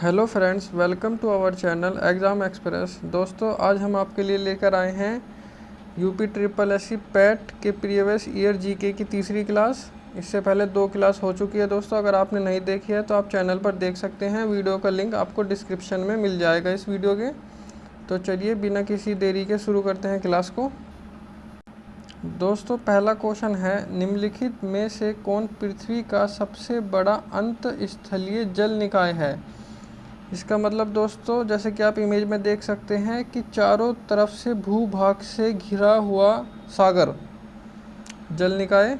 Hello friends, welcome to our channel exam express. दोस्तों, आज हम आपके लिए लेकर आए हैं यूपी ट्रिपल एससी पैट के प्रीवियस ईयर जीके की तीसरी क्लास। इससे पहले 2 क्लास हो चुकी है दोस्तों। अगर आपने नहीं देखी है तो आप चैनल पर देख सकते हैं। वीडियो का लिंक आपको डिस्क्रिप्शन में मिल जाएगा इस वीडियो के। तो चलिए बिना किसी देरी के शुरू करते हैं क्लास को। दोस्तों, पहला क्वेश्चन है, निम्नलिखित में से कौन पृथ्वी का सबसे बड़ा अंतःस्थलीय जल निकाय है। इसका मतलब दोस्तों, जैसे कि आप इमेज में देख सकते हैं कि चारों तरफ से भूभाग से घिरा हुआ सागर जल निकाय।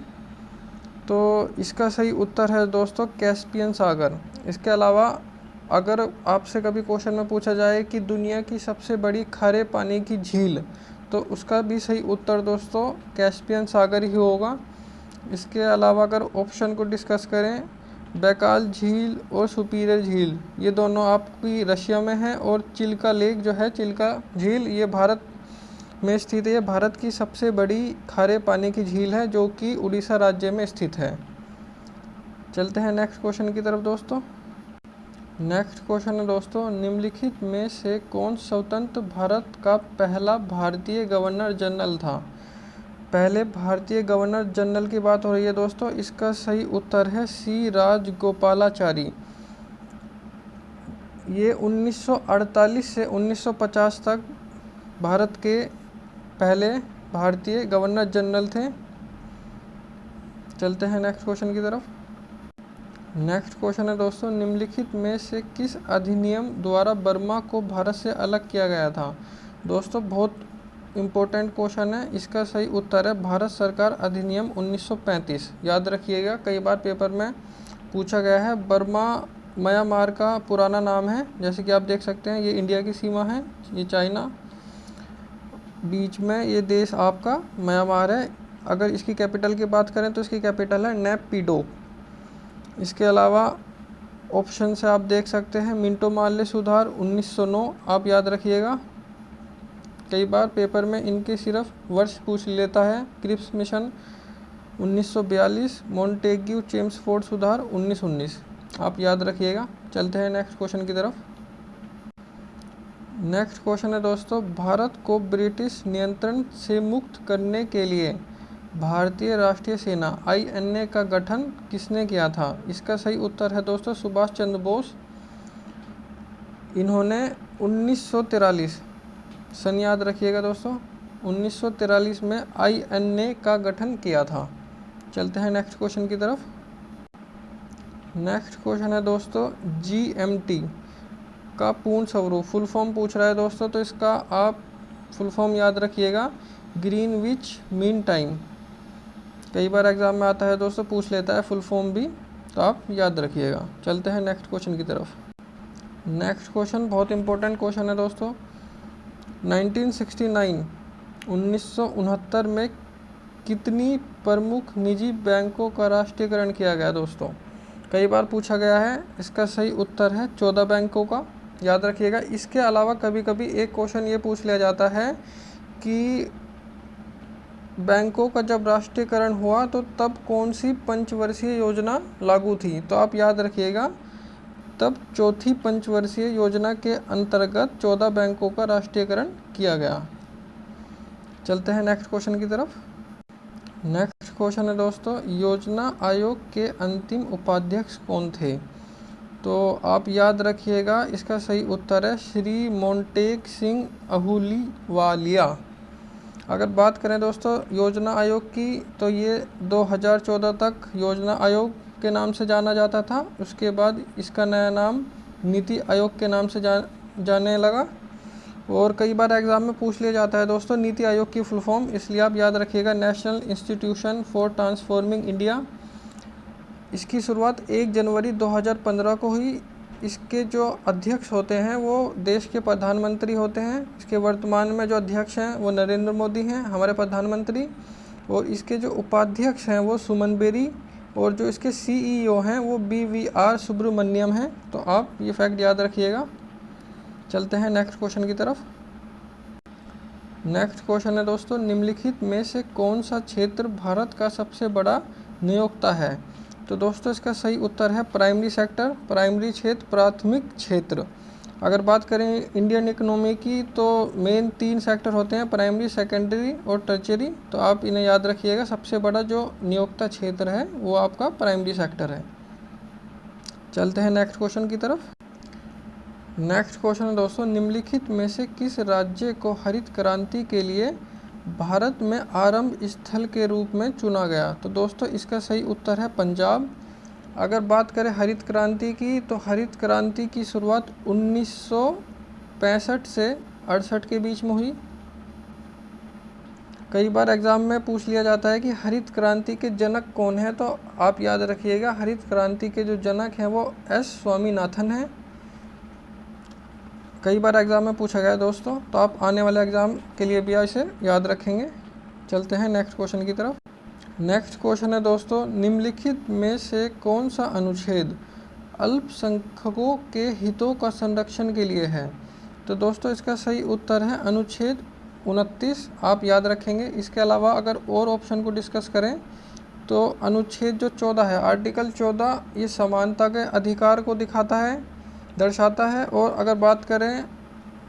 तो इसका सही उत्तर है दोस्तों कैस्पियन सागर। इसके अलावा अगर आपसे कभी क्वेश्चन में पूछा जाए कि दुनिया की सबसे बड़ी खारे पानी की झील, तो उसका भी सही उत्तर दोस्तों कैस्पियन सागर ही होगा। इसके अलावा अगर ऑप्शन को डिस्कस करें, बैकाल झील और सुपीरियर झील, ये दोनों आपकी रशिया में है, और चिल्का लेक जो है, चिल्का झील, ये भारत में स्थित है। ये भारत की सबसे बड़ी खारे पानी की झील है जो कि उड़ीसा राज्य में स्थित है। चलते हैं नेक्स्ट क्वेश्चन की तरफ दोस्तों। नेक्स्ट क्वेश्चन है दोस्तों, निम्नलिखित में से कौन स्वतंत्र भारत का पहला भारतीय गवर्नर जनरल था। पहले भारतीय गवर्नर जनरल की बात हो रही है दोस्तों। इसका सही उत्तर है सी राजगोपालाचारी। ये 1948 से 1950 तक भारत के पहले भारतीय गवर्नर जनरल थे। चलते हैं नेक्स्ट क्वेश्चन की तरफ। नेक्स्ट क्वेश्चन है दोस्तों, निम्नलिखित में से किस अधिनियम द्वारा बर्मा को भारत से अलग किया गया था। दोस्तों, बहुत इम्पोर्टेंट क्वेश्चन है। इसका सही उत्तर है भारत सरकार अधिनियम 1935। याद रखिएगा, कई बार पेपर में पूछा गया है। बर्मा म्यांमार का पुराना नाम है। जैसे कि आप देख सकते हैं, ये इंडिया की सीमा है, ये चाइना, बीच में ये देश आपका म्यांमार है। अगर इसकी कैपिटल की बात करें तो इसकी कैपिटल है नेपिडो। इसके अलावा ऑप्शन से आप देख सकते हैं, मिंटो मार्ले सुधार 1909, आप याद रखिएगा, कई बार पेपर में इनके सिर्फ वर्ष पूछ लेता है। क्रिप्स मिशन 1942, मोंटेग्यू चेम्सफोर्ड सुधार 1919, आप याद रखिएगा। चलते हैं नेक्स्ट क्वेश्चन की तरफ। नेक्स्ट क्वेश्चन है दोस्तों, भारत को ब्रिटिश नियंत्रण से मुक्त करने के लिए भारतीय राष्ट्रीय सेना INA का गठन किसने किया था। इसका सही उत्तर है दोस्तों सुभाष चंद्र बोस। इन्होंने 1943, सन याद रखिएगा दोस्तों, 1943 में INA का गठन किया था। चलते हैं नेक्स्ट क्वेश्चन की तरफ। नेक्स्ट क्वेश्चन है दोस्तों, GMT का पूर्ण स्वरूप, फुल फॉर्म पूछ रहा है दोस्तों। तो इसका आप फुल फॉर्म याद रखिएगा, ग्रीनविच मीन टाइम। कई बार एग्जाम में आता है दोस्तों, पूछ लेता है फुल फॉर्म भी, तो आप याद रखिएगा। चलते हैं नेक्स्ट क्वेश्चन की तरफ। नेक्स्ट क्वेश्चन बहुत इंपॉर्टेंट क्वेश्चन है दोस्तों। 1969 में कितनी प्रमुख निजी बैंकों का राष्ट्रीयकरण किया गया दोस्तों। कई बार पूछा गया है। इसका सही उत्तर है 14 बैंकों का, याद रखिएगा। इसके अलावा कभी कभी एक क्वेश्चन ये पूछ लिया जाता है कि बैंकों का जब राष्ट्रीयकरण हुआ तो तब कौन सी पंचवर्षीय योजना लागू थी। तो आप याद रखिएगा, तब चौथी पंचवर्षीय योजना के अंतर्गत 14 बैंकों का राष्ट्रीयकरण किया गया। चलते हैं नेक्स्ट क्वेश्चन की तरफ। नेक्स्ट क्वेश्चन है दोस्तों, योजना आयोग के अंतिम उपाध्यक्ष कौन थे। तो आप याद रखिएगा, इसका सही उत्तर है श्री मोंटेक सिंह अहलूवालिया। अगर बात करें दोस्तों योजना आयोग की, तो ये 2014 तक योजना आयोग के नाम से जाना जाता था। उसके बाद इसका नया नाम नीति आयोग के नाम से जाने लगा। और कई बार एग्जाम में पूछ लिया जाता है दोस्तों नीति आयोग की फुल फॉर्म, इसलिए आप याद रखिएगा national institution for transforming India. इसकी शुरुआत 1 जनवरी 2015 को हुई। इसके जो अध्यक्ष होते हैं वो देश के प्रधानमंत्री होते हैं। इसके वर्तमान में जो अध्यक्ष हैं वो नरेंद्र मोदी हैं, हमारे प्रधानमंत्री। और इसके जो उपाध्यक्ष हैं वो सुमन बेरी, और जो इसके CEO हैं वो BVR सुब्रमण्यम हैं। तो आप ये फैक्ट याद रखिएगा। चलते हैं नेक्स्ट क्वेश्चन की तरफ। नेक्स्ट क्वेश्चन है दोस्तों, निम्नलिखित में से कौन सा क्षेत्र भारत का सबसे बड़ा नियोक्ता है। तो दोस्तों इसका सही उत्तर है प्राइमरी सेक्टर, प्राइमरी क्षेत्र, प्राथमिक क्षेत्र। अगर बात करें इंडियन इकोनॉमी की तो मेन 3 सेक्टर होते हैं, प्राइमरी, सेकेंडरी और टर्शियरी। तो आप इन्हें याद रखिएगा, सबसे बड़ा जो नियोक्ता क्षेत्र है वो आपका प्राइमरी सेक्टर है। चलते हैं नेक्स्ट क्वेश्चन की तरफ। नेक्स्ट क्वेश्चन है दोस्तों, निम्नलिखित में से किस राज्य को हरित क्रांति के लिए भारत में आरंभ स्थल के रूप में चुना गया? तो दोस्तों इसका सही उत्तर है पंजाब। अगर बात करें हरित क्रांति की तो हरित क्रांति की शुरुआत 1965 से 68 के बीच में हुई। कई बार एग्जाम में पूछ लिया जाता है कि हरित क्रांति के जनक कौन है, तो आप याद रखिएगा हरित क्रांति के जो जनक हैं वो एस स्वामीनाथन हैं। कई बार एग्जाम में पूछा गया है दोस्तों, तो आप आने वाले एग्जाम के लिए भी इसे याद रखेंगे। चलते हैं नेक्स्ट क्वेश्चन की तरफ। नेक्स्ट क्वेश्चन है दोस्तों, निम्नलिखित में से कौन सा अनुच्छेद अल्पसंख्यकों के हितों का संरक्षण के लिए है? तो दोस्तों इसका सही उत्तर है अनुच्छेद 29, आप याद रखेंगे। इसके अलावा अगर और ऑप्शन को डिस्कस करें तो अनुच्छेद जो 14 है, आर्टिकल 14, ये समानता के अधिकार को दर्शाता है। और अगर बात करें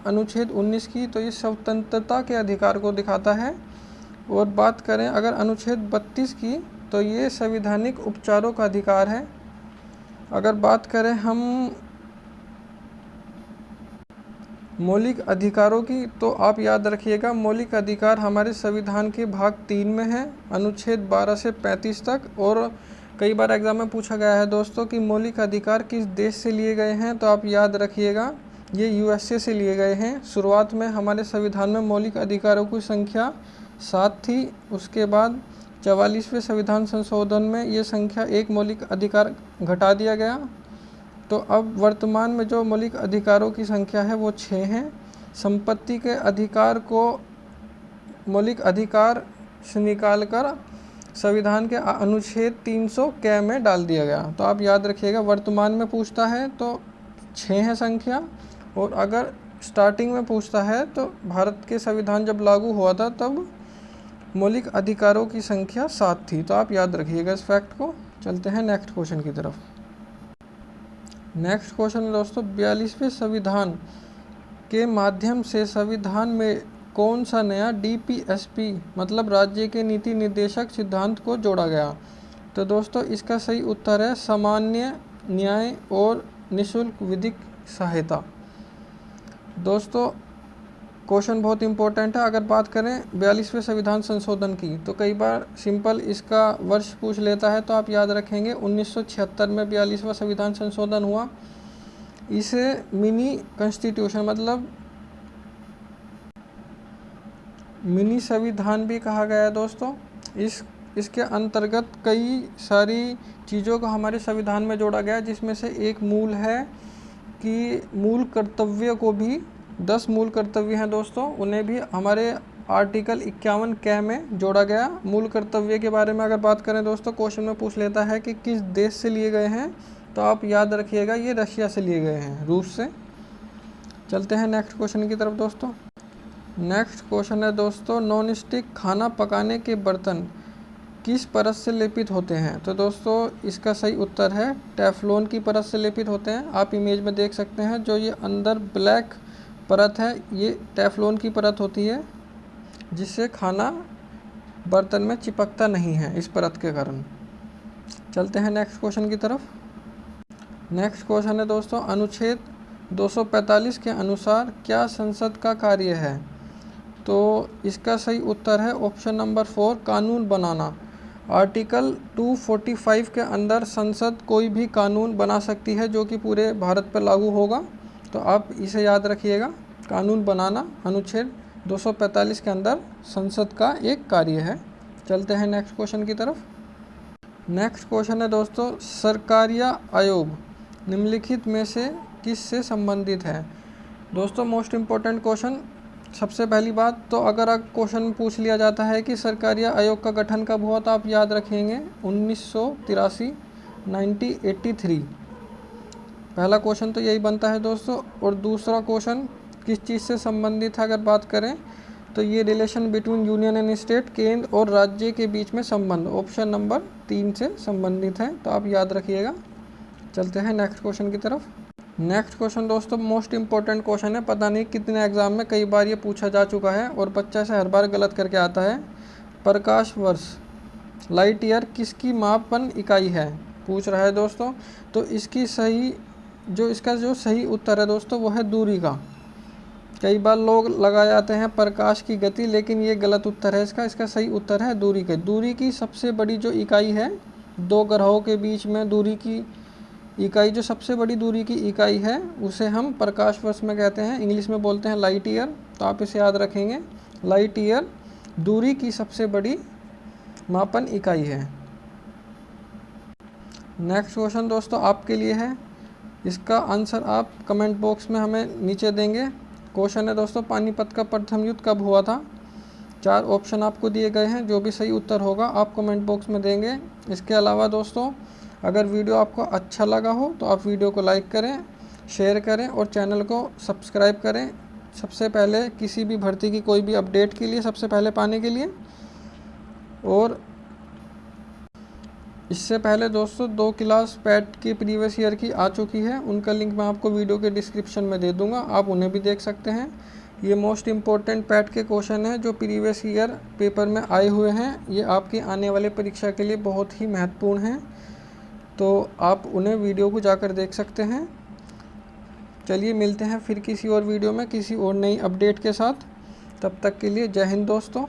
अनुच्छेद 19 की तो ये स्वतंत्रता के अधिकार को दिखाता है। और बात करें अगर अनुच्छेद 32 की तो ये संवैधानिक उपचारों का अधिकार है। अगर बात करें हम मौलिक अधिकारों की तो आप याद रखिएगा मौलिक अधिकार हमारे संविधान के भाग 3 में है, अनुच्छेद 12 से 35 तक। और कई बार एग्जाम में पूछा गया है दोस्तों कि मौलिक अधिकार किस देश से लिए गए हैं, तो आप याद रखिएगा ये यूएसए से लिए गए हैं। शुरुआत में हमारे संविधान में मौलिक अधिकारों की संख्या 7 थी, उसके बाद 44वें संविधान संशोधन में ये संख्या 1 मौलिक अधिकार घटा दिया गया। तो अब वर्तमान में जो मौलिक अधिकारों की संख्या है वो 6 हैं। संपत्ति के अधिकार को मौलिक अधिकार से निकाल कर संविधान के अनुच्छेद 300 क में डाल दिया गया। तो आप याद रखिएगा वर्तमान में पूछता है तो 6 है संख्या, और अगर स्टार्टिंग में पूछता है तो भारत के संविधान जब लागू हुआ था तब मौलिक अधिकारों की संख्या 7 थी। तो आप याद रखिएगा इस फैक्ट को। चलते हैं नेक्स्ट क्वेश्चन की तरफ। नेक्स्ट क्वेश्चन है दोस्तों, 42वें संविधान के माध्यम से संविधान में कौन सा नया डीपीएसपी मतलब राज्य के नीति निर्देशक सिद्धांत को जोड़ा गया? तो दोस्तों इसका सही उत्तर है सामान्य न्याय और निःशुल्क विधिक सहायता। दोस्तों क्वेश्चन बहुत इंपॉर्टेंट है। अगर बात करें 42वें संविधान संशोधन की तो कई बार सिंपल इसका वर्ष पूछ लेता है, तो आप याद रखेंगे 1976 में 42वां संविधान संशोधन हुआ। इसे मिनी कॉन्स्टिट्यूशन मतलब मिनी संविधान भी कहा गया है दोस्तों। इसके अंतर्गत कई सारी चीज़ों को हमारे संविधान में जोड़ा गया, जिसमें से एक मूल है कि मूल कर्तव्य को भी 10 मूल कर्तव्य हैं दोस्तों, उन्हें भी हमारे आर्टिकल 51 क में जोड़ा गया। मूल कर्तव्य के बारे में अगर बात करें दोस्तों, क्वेश्चन में पूछ लेता है कि किस देश से लिए गए हैं, तो आप याद रखिएगा ये रशिया से लिए गए हैं, रूस से। चलते हैं नेक्स्ट क्वेश्चन की तरफ दोस्तों। नेक्स्ट क्वेश्चन है दोस्तों, नॉन स्टिक खाना पकाने के बर्तन किस परत से लेपित होते हैं? तो दोस्तों इसका सही उत्तर है टेफ्लॉन की परत से लेपित होते हैं। आप इमेज में देख सकते हैं जो ये अंदर ब्लैक परत है, ये टेफ्लॉन की परत होती है, जिससे खाना बर्तन में चिपकता नहीं है इस परत के कारण। चलते हैं नेक्स्ट क्वेश्चन की तरफ। नेक्स्ट क्वेश्चन है दोस्तों, अनुच्छेद 245 के अनुसार क्या संसद का कार्य है? तो इसका सही उत्तर है ऑप्शन नंबर 4 कानून बनाना। आर्टिकल 245 के अंदर संसद कोई भी कानून बना सकती है जो कि पूरे भारत पर लागू होगा। तो आप इसे याद रखिएगा, कानून बनाना अनुच्छेद 245 के अंदर संसद का एक कार्य है। चलते हैं नेक्स्ट क्वेश्चन की तरफ। नेक्स्ट क्वेश्चन है दोस्तों, सरकारिया आयोग निम्नलिखित में से किससे संबंधित है? दोस्तों मोस्ट इम्पोर्टेंट क्वेश्चन। सबसे पहली बात तो अगर क्वेश्चन पूछ लिया जाता है कि सरकारिया आयोग का गठन कब हुआ, तो आप याद रखेंगे 1983 1983। पहला क्वेश्चन तो यही बनता है दोस्तों। और दूसरा क्वेश्चन किस चीज़ से संबंधित है अगर बात करें, तो ये relation between union and state, केंद्र और राज्य के बीच में संबंध, ऑप्शन नंबर 3 से संबंधित है, तो आप याद रखिएगा। चलते हैं नेक्स्ट क्वेश्चन की तरफ। नेक्स्ट क्वेश्चन दोस्तों मोस्ट इंपॉर्टेंट क्वेश्चन है, पता नहीं कितने एग्जाम में कई बार ये पूछा जा चुका है और बच्चा से हर बार गलत करके आता है। प्रकाश वर्ष, लाइट ईयर किसकी मापन इकाई है, पूछ रहा है दोस्तों। तो इसका जो सही उत्तर है दोस्तों वो है दूरी का। कई बार लोग लगा जाते हैं प्रकाश की गति, लेकिन ये गलत उत्तर है इसका सही उत्तर है दूरी के। दूरी की सबसे बड़ी जो इकाई है, दो ग्रहों के बीच में दूरी की इकाई, जो सबसे बड़ी दूरी की इकाई है उसे हम प्रकाश वर्ष में कहते हैं, इंग्लिश में बोलते हैं लाइट ईयर। तो आप इसे याद रखेंगे, लाइट ईयर दूरी की सबसे बड़ी मापन इकाई है। नेक्स्ट क्वेश्चन दोस्तों आपके लिए है, इसका आंसर आप कमेंट बॉक्स में हमें नीचे देंगे। क्वेश्चन है दोस्तों, पानीपत का प्रथम युद्ध कब हुआ था। 4 ऑप्शन आपको दिए गए हैं, जो भी सही उत्तर होगा आप कमेंट बॉक्स में देंगे। इसके अलावा दोस्तों अगर वीडियो आपको अच्छा लगा हो तो आप वीडियो को लाइक करें, शेयर करें और चैनल को सब्सक्राइब करें, सबसे पहले किसी भी भर्ती की कोई भी अपडेट के लिए सबसे पहले पाने के लिए। और इससे पहले दोस्तों 2 क्लास पैट की प्रीवियस ईयर की आ चुकी है, उनका लिंक मैं आपको वीडियो के डिस्क्रिप्शन में दे दूंगा, आप उन्हें भी देख सकते हैं। ये मोस्ट इम्पोर्टेंट पैट के क्वेश्चन हैं जो प्रीवियस ईयर पेपर में आए हुए हैं, ये आपकी आने वाले परीक्षा के लिए बहुत ही महत्वपूर्ण हैं, तो आप उन्हें वीडियो को जाकर देख सकते हैं। चलिए मिलते हैं फिर किसी और वीडियो में किसी और नई अपडेट के साथ, तब तक के लिए जय हिंद दोस्तों।